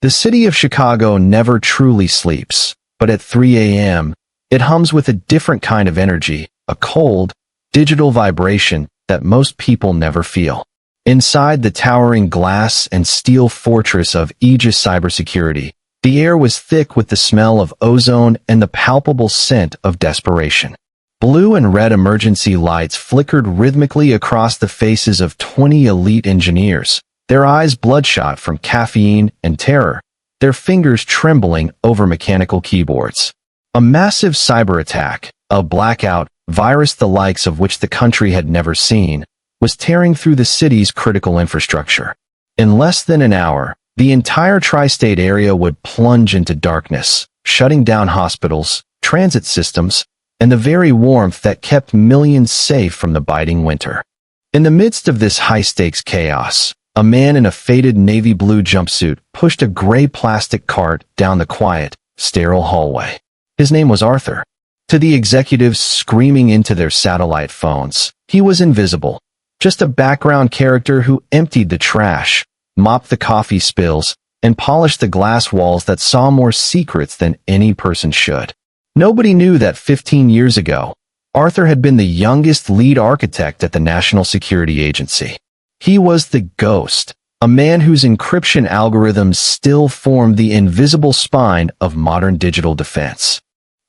The city of Chicago never truly sleeps, but at 3 a.m., it hums with a different kind of energy, a cold, digital vibration that most people never feel. Inside the towering glass and steel fortress of Aegis Cybersecurity, the air was thick with the smell of ozone and the palpable scent of desperation. Blue and red emergency lights flickered rhythmically across the faces of 20 elite engineers, their eyes bloodshot from caffeine and terror, their fingers trembling over mechanical keyboards. A massive cyber attack, a blackout, virus the likes of which the country had never seen, was tearing through the city's critical infrastructure. In less than an hour, the entire tri-state area would plunge into darkness, shutting down hospitals, transit systems, and the very warmth that kept millions safe from the biting winter. In the midst of this high-stakes chaos, a man in a faded navy blue jumpsuit pushed a gray plastic cart down the quiet, sterile hallway. His name was Arthur. To the executives screaming into their satellite phones, he was invisible, just a background character who emptied the trash, mopped the coffee spills, and polished the glass walls that saw more secrets than any person should. Nobody knew that 15 years ago, Arthur had been the youngest lead architect at the National Security Agency. He was the Ghost, a man whose encryption algorithms still form the invisible spine of modern digital defense.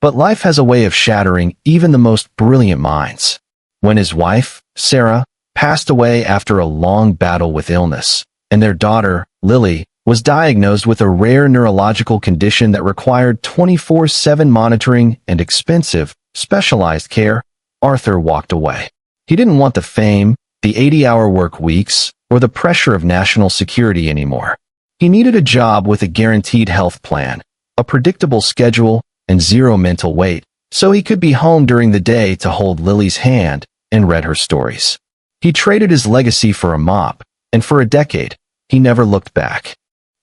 But life has a way of shattering even the most brilliant minds. When his wife, Sarah, passed away after a long battle with illness, and their daughter, Lily, was diagnosed with a rare neurological condition that required 24/7 monitoring and expensive, specialized care, Arthur walked away. He didn't want the fame, the 80-hour work weeks, or the pressure of national security anymore. He needed a job with a guaranteed health plan, a predictable schedule, and zero mental weight, so he could be home during the day to hold Lily's hand and read her stories. He traded his legacy for a mop, and for a decade, he never looked back.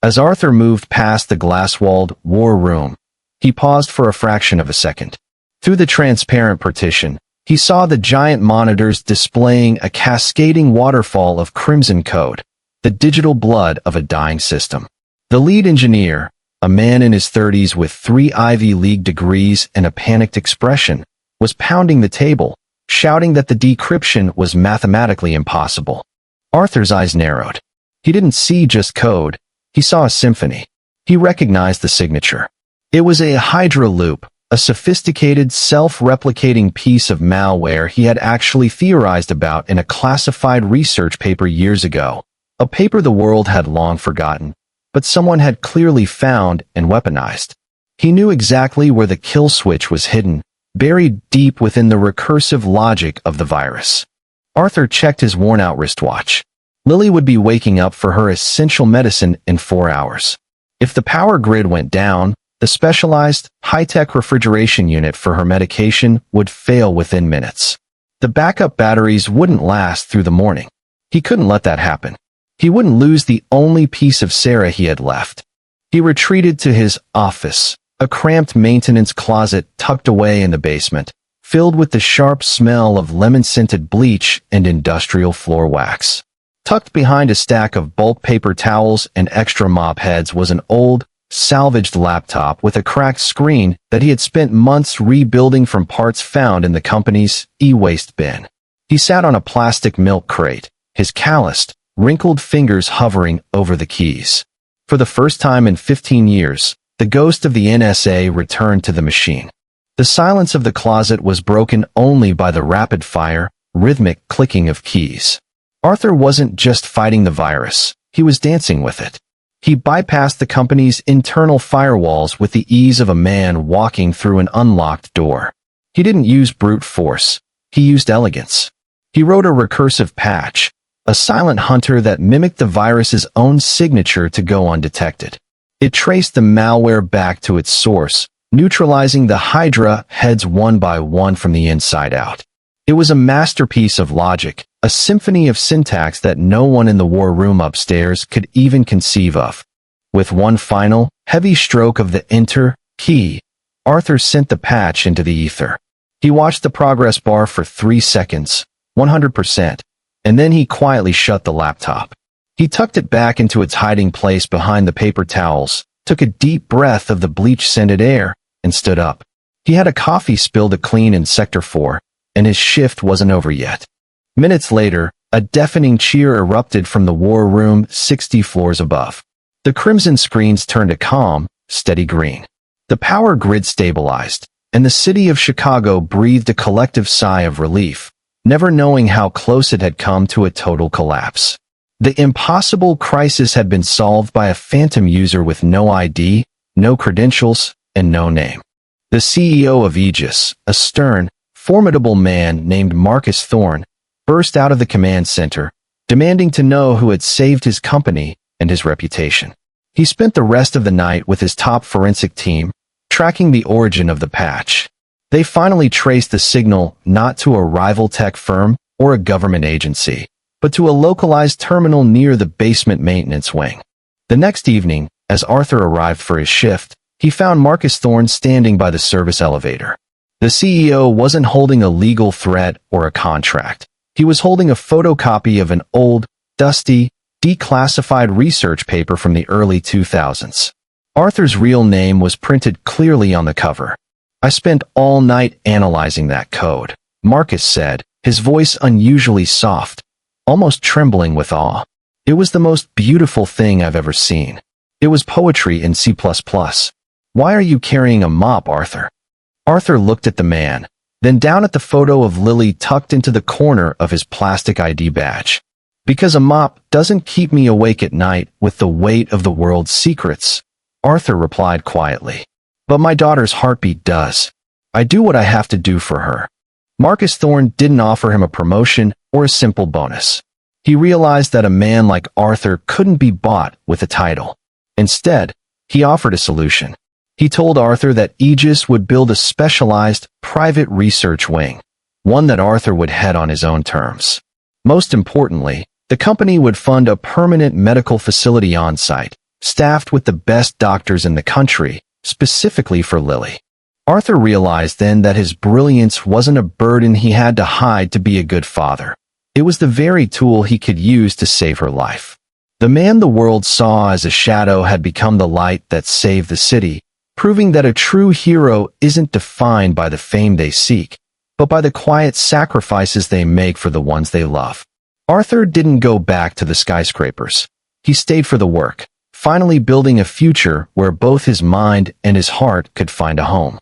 As Arthur moved past the glass-walled war room, he paused for a fraction of a second. Through the transparent partition, he saw the giant monitors displaying a cascading waterfall of crimson code, the digital blood of a dying system. The lead engineer, a man in his 30s with 3 Ivy League degrees and a panicked expression, was pounding the table, shouting that the decryption was mathematically impossible. Arthur's eyes narrowed. He didn't see just code. He saw a symphony. He recognized the signature. It was a Hydra loop, a sophisticated, self-replicating piece of malware he had actually theorized about in a classified research paper years ago, a paper the world had long forgotten, but someone had clearly found and weaponized. He knew exactly where the kill switch was hidden, buried deep within the recursive logic of the virus. Arthur checked his worn-out wristwatch. Lily would be waking up for her essential medicine in 4 hours. If the power grid went down, the specialized, high-tech refrigeration unit for her medication would fail within minutes. The backup batteries wouldn't last through the morning. He couldn't let that happen. He wouldn't lose the only piece of Sarah he had left. He retreated to his office, a cramped maintenance closet tucked away in the basement, filled with the sharp smell of lemon-scented bleach and industrial floor wax. Tucked behind a stack of bulk paper towels and extra mop heads was an old, salvaged laptop with a cracked screen that he had spent months rebuilding from parts found in the company's e-waste bin. He sat on a plastic milk crate, his calloused, wrinkled fingers hovering over the keys. For the first time in 15 years, the ghost of the NSA returned to the machine. The silence of the closet was broken only by the rapid-fire, rhythmic clicking of keys. Arthur wasn't just fighting the virus, he was dancing with it. He bypassed the company's internal firewalls with the ease of a man walking through an unlocked door. He didn't use brute force, he used elegance. He wrote a recursive patch, a silent hunter that mimicked the virus's own signature to go undetected. It traced the malware back to its source, neutralizing the Hydra heads one by one from the inside out. It was a masterpiece of logic, a symphony of syntax that no one in the war room upstairs could even conceive of. With one final, heavy stroke of the Enter key, Arthur sent the patch into the ether. He watched the progress bar for 3 seconds, 100%, and then he quietly shut the laptop. He tucked it back into its hiding place behind the paper towels, took a deep breath of the bleach-scented air, and stood up. He had a coffee spill to clean in Sector 4, and his shift wasn't over yet. Minutes later, a deafening cheer erupted from the war room 60 floors above. The crimson screens turned a calm, steady green. The power grid stabilized, and the city of Chicago breathed a collective sigh of relief, never knowing how close it had come to a total collapse. The impossible crisis had been solved by a phantom user with no ID, no credentials, and no name. The CEO of Aegis, a stern, formidable man named Marcus Thorne, burst out of the command center, demanding to know who had saved his company and his reputation. He spent the rest of the night with his top forensic team, tracking the origin of the patch. They finally traced the signal not to a rival tech firm or a government agency, but to a localized terminal near the basement maintenance wing. The next evening, as Arthur arrived for his shift, he found Marcus Thorne standing by the service elevator. The CEO wasn't holding a legal threat or a contract. He was holding a photocopy of an old, dusty, declassified research paper from the early 2000s. Arthur's real name was printed clearly on the cover. "I spent all night analyzing that code," Marcus said, his voice unusually soft, almost trembling with awe. "It was the most beautiful thing I've ever seen. It was poetry in C++. Why are you carrying a mop, Arthur?" Arthur looked at the man, then down at the photo of Lily tucked into the corner of his plastic ID badge. "Because a mop doesn't keep me awake at night with the weight of the world's secrets," Arthur replied quietly. "But my daughter's heartbeat does. I do what I have to do for her." Marcus Thorne didn't offer him a promotion or a simple bonus. He realized that a man like Arthur couldn't be bought with a title. Instead, he offered a solution. He told Arthur that Aegis would build a specialized, private research wing, one that Arthur would head on his own terms. Most importantly, the company would fund a permanent medical facility on-site, staffed with the best doctors in the country, specifically for Lily. Arthur realized then that his brilliance wasn't a burden he had to hide to be a good father. It was the very tool he could use to save her life. The man the world saw as a shadow had become the light that saved the city, proving that a true hero isn't defined by the fame they seek, but by the quiet sacrifices they make for the ones they love. Arthur didn't go back to the skyscrapers. He stayed for the work, finally building a future where both his mind and his heart could find a home.